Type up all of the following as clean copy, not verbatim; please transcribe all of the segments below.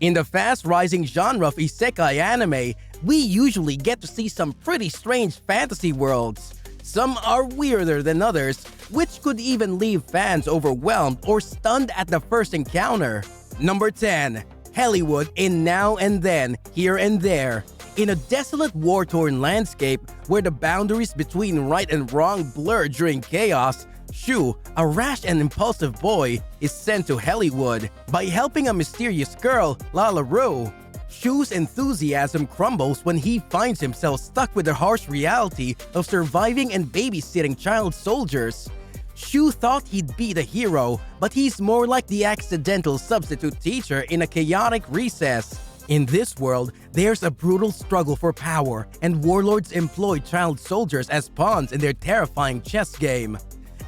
In the fast-rising genre of Isekai anime, we usually get to see some pretty strange fantasy worlds. Some are weirder than others, which could even leave fans overwhelmed or stunned at the first encounter. Number 10. Hwood in Now and Then, Here and There. In a desolate war-torn landscape where the boundaries between right and wrong blur during chaos, Shu, a rash and impulsive boy, is sent to Hwood by helping a mysterious girl, Lalaru. Shu's enthusiasm crumbles when he finds himself stuck with the harsh reality of surviving and babysitting child soldiers. Shu thought he'd be the hero, but he's more like the accidental substitute teacher in a chaotic recess. In this world, there's a brutal struggle for power, and warlords employ child soldiers as pawns in their terrifying chess game.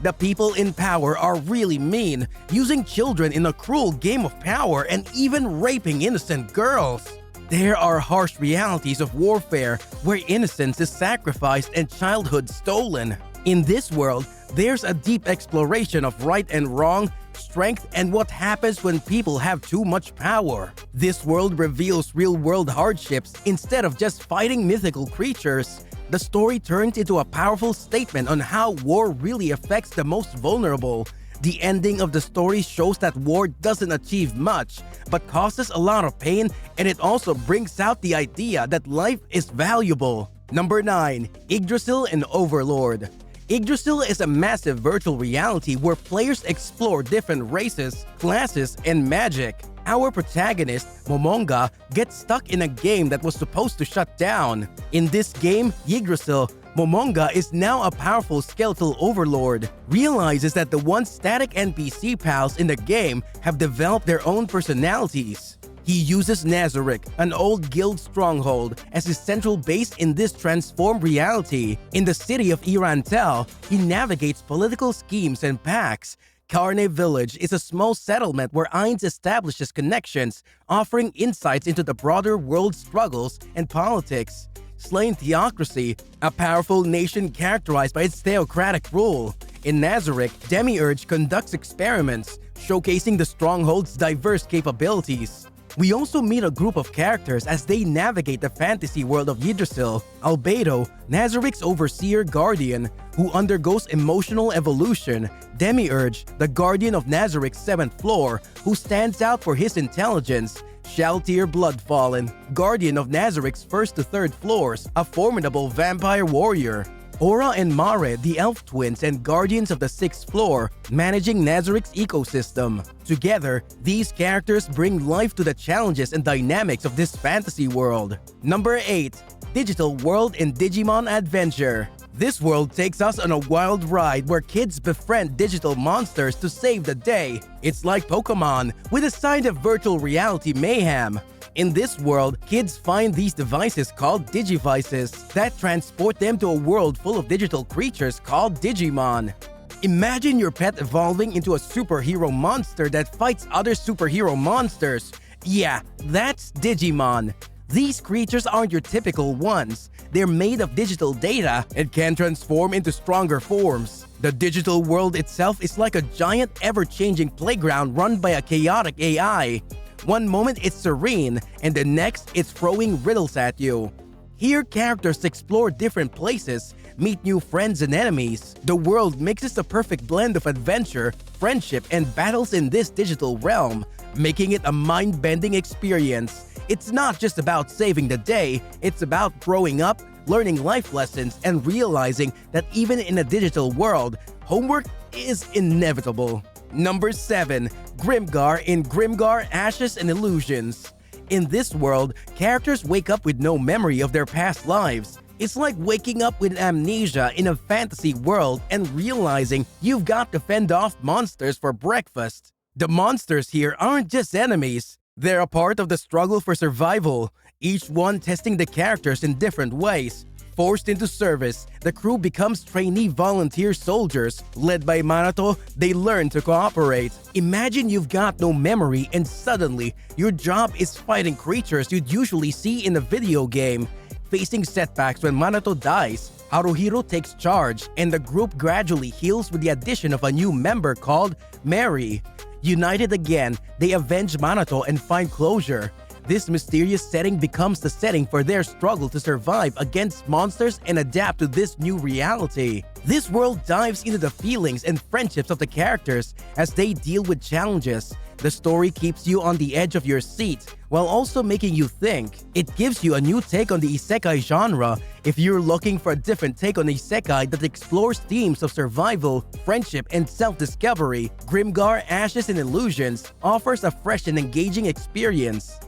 The people in power are really mean, using children in a cruel game of power and even raping innocent girls. There are harsh realities of warfare where innocence is sacrificed and childhood stolen. In this world, there's a deep exploration of right and wrong, strength, and what happens when people have too much power. This world reveals real-world hardships instead of just fighting mythical creatures. The story turns into a powerful statement on how war really affects the most vulnerable. The ending of the story shows that war doesn't achieve much, but causes a lot of pain, and it also brings out the idea that life is valuable. Number 9. Idrasil and Overlord. Idrasil is a massive virtual reality where players explore different races, classes, and magic. Our protagonist, Momonga, gets stuck in a game that was supposed to shut down. In this game, Yggdrasil, Momonga is now a powerful skeletal overlord, realizes that the once static NPC pals in the game have developed their own personalities. He uses Nazarick, an old guild stronghold, as his central base in this transformed reality. In the city of Irantel, he navigates political schemes and pacts. Carne Village is a small settlement where Ainz establishes connections, offering insights into the broader world struggles and politics. Slain Theocracy, a powerful nation characterized by its theocratic rule. In Nazarick, Demiurge conducts experiments, showcasing the stronghold's diverse capabilities. We also meet a group of characters as they navigate the fantasy world of Yggdrasil. Albedo, Nazarick's overseer guardian, who undergoes emotional evolution. Demiurge, the guardian of Nazarick's 7th floor, who stands out for his intelligence. Shaltir Bloodfallen, guardian of Nazarick's 1st to 3rd floors, a formidable vampire warrior. Aura and Mare, the elf twins and guardians of the 6th floor, managing Nazarick's ecosystem. Together, these characters bring life to the challenges and dynamics of this fantasy world. Number 8. Digital World in Digimon Adventure. This world takes us on a wild ride where kids befriend digital monsters to save the day. It's like Pokemon, with a side of virtual reality mayhem. In this world, kids find these devices called Digivices that transport them to a world full of digital creatures called Digimon. Imagine your pet evolving into a superhero monster that fights other superhero monsters. Yeah, that's Digimon. These creatures aren't your typical ones. They're made of digital data and can transform into stronger forms. The digital world itself is like a giant, ever-changing playground run by a chaotic AI. One moment it's serene, and the next it's throwing riddles at you. Here, characters explore different places, meet new friends and enemies. The world mixes a perfect blend of adventure, friendship, and battles in this digital realm, making it a mind-bending experience. It's not just about saving the day, it's about growing up, learning life lessons, and realizing that even in a digital world, homework is inevitable. Number 7. Grimgar in Grimgar Ashes and Illusions. In this world, characters wake up with no memory of their past lives. It's like waking up with amnesia in a fantasy world and realizing you've got to fend off monsters for breakfast. The monsters here aren't just enemies. They're a part of the struggle for survival, each one testing the characters in different ways. Forced into service, the crew becomes trainee volunteer soldiers. Led by Manato, they learn to cooperate. Imagine you've got no memory and suddenly, your job is fighting creatures you'd usually see in a video game. Facing setbacks when Manato dies, Haruhiro takes charge and the group gradually heals with the addition of a new member called Mary. United again, they avenge Minato and find closure. This mysterious setting becomes the setting for their struggle to survive against monsters and adapt to this new reality. This world dives into the feelings and friendships of the characters as they deal with challenges. The story keeps you on the edge of your seat while also making you think. It gives you a new take on the isekai genre. If you're looking for a different take on isekai that explores themes of survival, friendship, and self-discovery, Grimgar Ashes and Illusions offers a fresh and engaging experience.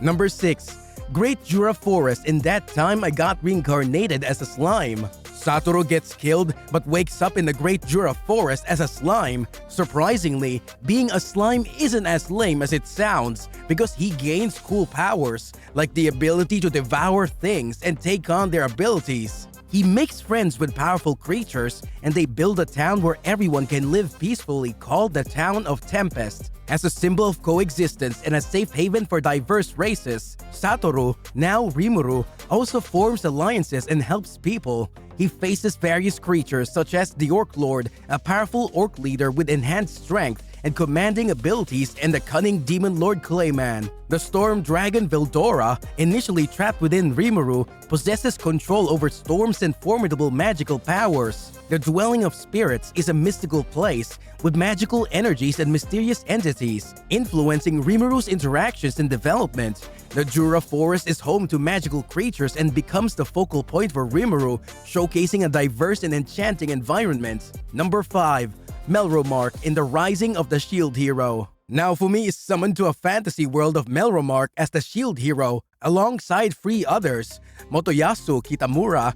Number 6. Great Jura Forest. In that time, I got reincarnated as a slime. Satoru gets killed but wakes up in the Great Jura Forest as a slime. Surprisingly, being a slime isn't as lame as it sounds because he gains cool powers, like the ability to devour things and take on their abilities. He makes friends with powerful creatures, and they build a town where everyone can live peacefully called the Town of Tempest. As a symbol of coexistence and a safe haven for diverse races, Satoru, now Rimuru, also forms alliances and helps people. He faces various creatures such as the Orc Lord, a powerful orc leader with enhanced strength and commanding abilities, and the cunning Demon Lord Clayman. The Storm Dragon Veldora, initially trapped within Rimuru, possesses control over storms and formidable magical powers. The Dwelling of Spirits is a mystical place with magical energies and mysterious entities, influencing Rimuru's interactions and development. The Jura Forest is home to magical creatures and becomes the focal point for Rimuru, showcasing a diverse and enchanting environment. Number 5. Moromar in the Rising of the Shield Hero. Naofumi is summoned to a fantasy world of Moromar as the Shield Hero, alongside 3 others: Motoyasu Kitamura,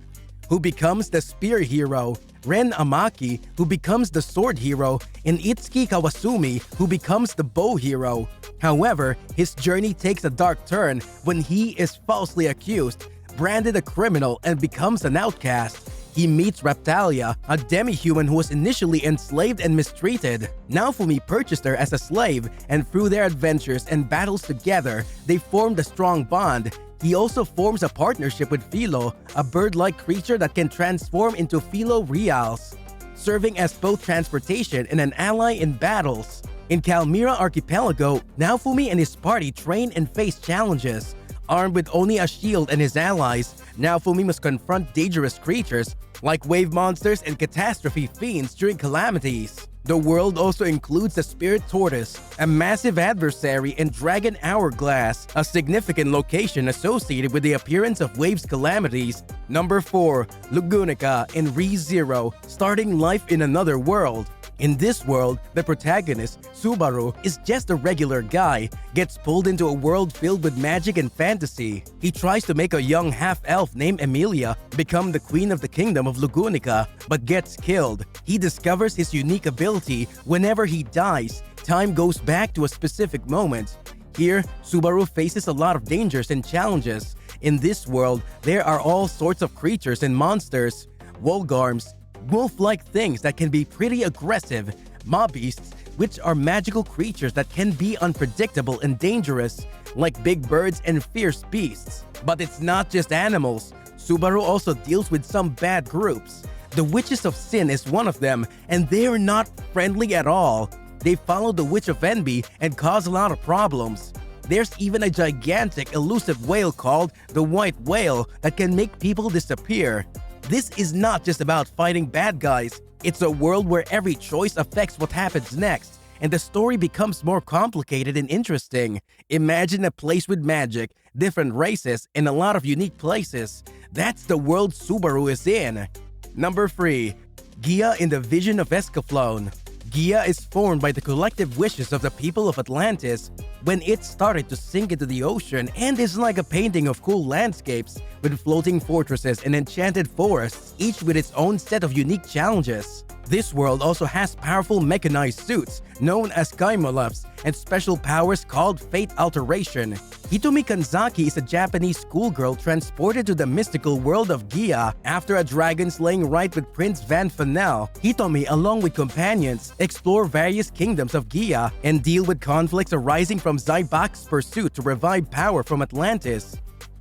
who becomes the Spear Hero, Ren Amaki, who becomes the Sword Hero, and Itsuki Kawasumi, who becomes the Bow Hero. However, his journey takes a dark turn when he is falsely accused, branded a criminal, and becomes an outcast. He meets Raptalia, a demi-human who was initially enslaved and mistreated. Naofumi purchased her as a slave, and through their adventures and battles together, they formed a strong bond. He also forms a partnership with Philo, a bird-like creature that can transform into Philo Reals, serving as both transportation and an ally in battles. In Kalmira Archipelago, Naofumi and his party train and face challenges. Armed with only a shield and his allies, Naofumi must confront dangerous creatures like wave monsters and catastrophe fiends during calamities. The world also includes the Spirit Tortoise, a massive adversary, and Dragon Hourglass, a significant location associated with the appearance of waves calamities. Number 4. Luguna Rezero, starting life in another world. In this world, the protagonist, Subaru, is just a regular guy, gets pulled into a world filled with magic and fantasy. He tries to make a young half-elf named Emilia become the queen of the kingdom of Lugunica, but gets killed. He discovers his unique ability. Whenever he dies, time goes back to a specific moment. Here, Subaru faces a lot of dangers and challenges. In this world, there are all sorts of creatures and monsters. Wolgarms, wolf-like things that can be pretty aggressive, mob beasts, which are magical creatures that can be unpredictable and dangerous, like big birds and fierce beasts. But it's not just animals. Subaru also deals with some bad groups. The Witches of Sin is one of them, and they're not friendly at all. They follow the Witch of Envy and cause a lot of problems. There's even a gigantic, elusive whale called the White Whale that can make people disappear. This is not just about fighting bad guys. It's a world where every choice affects what happens next, and the story becomes more complicated and interesting. Imagine a place with magic, different races, and a lot of unique places. That's the world Subaru is in. Number 3. Gia in the Vision of Escaflowne. Gia is formed by the collective wishes of the people of Atlantis when it started to sink into the ocean, and is like a painting of cool landscapes with floating fortresses and enchanted forests, each with its own set of unique challenges. This world also has powerful mechanized suits known as Kaimolofs and special powers called Fate Alteration. Hitomi Kanzaki is a Japanese schoolgirl transported to the mystical world of Gia after a dragon-slaying rite with Prince Van Fanel. Hitomi, along with companions, explore various kingdoms of Gia and deal with conflicts arising from Zybak's pursuit to revive power from Atlantis.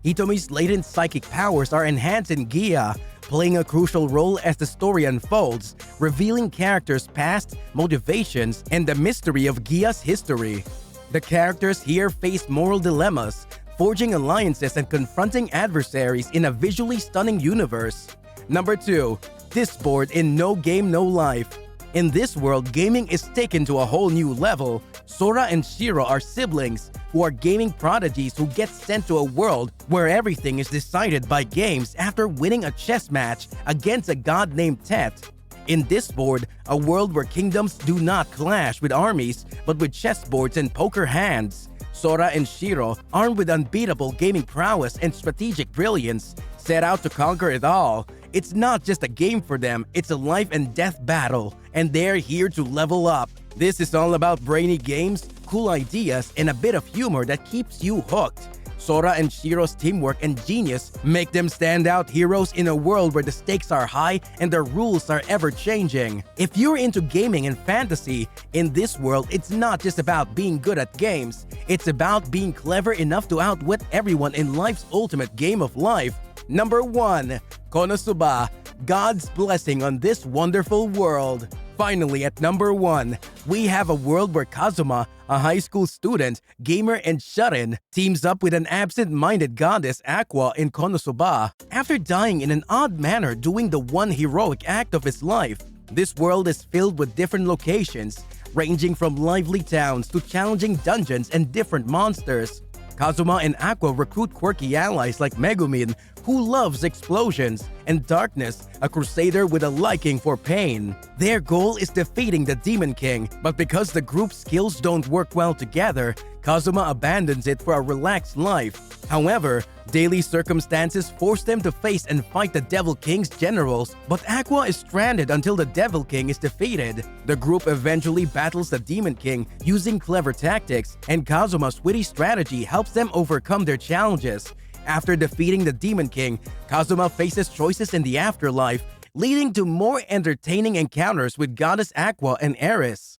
Hitomi's latent psychic powers are enhanced in Gia, playing a crucial role as the story unfolds, revealing characters' past, motivations, and the mystery of Gia's history. The characters here face moral dilemmas, forging alliances and confronting adversaries in a visually stunning universe. Number 2. Disboard in No Game No Life. In this world, gaming is taken to a whole new level. Sora and Shiro are siblings who are gaming prodigies who get sent to a world where everything is decided by games after winning a chess match against a god named Tet. In Disboard, a world where kingdoms do not clash with armies but with chessboards and poker hands, Sora and Shiro, armed with unbeatable gaming prowess and strategic brilliance, set out to conquer it all. It's not just a game for them, it's a life and death battle, and they're here to level up. This is all about brainy games, cool ideas, and a bit of humor that keeps you hooked. Sora and Shiro's teamwork and genius make them standout heroes in a world where the stakes are high and the rules are ever-changing. If you're into gaming and fantasy, in this world it's not just about being good at games, it's about being clever enough to outwit everyone in life's ultimate game of life. Number 1. Konosuba, God's blessing on this wonderful world. Finally, at number 1, we have a world where Kazuma, a high school student, gamer, and shut-in, teams up with an absent-minded goddess Aqua in Konosuba. After dying in an odd manner doing the one heroic act of his life, this world is filled with different locations, ranging from lively towns to challenging dungeons and different monsters. Kazuma and Aqua recruit quirky allies like Megumin, who loves explosions, and Darkness, a crusader with a liking for pain. Their goal is defeating the Demon King, but because the group's skills don't work well together, Kazuma abandons it for a relaxed life. However, daily circumstances force them to face and fight the Devil King's generals, but Aqua is stranded until the Devil King is defeated. The group eventually battles the Demon King using clever tactics, and Kazuma's witty strategy helps them overcome their challenges. After defeating the Demon King, Kazuma faces choices in the afterlife, leading to more entertaining encounters with Goddess Aqua and Eris.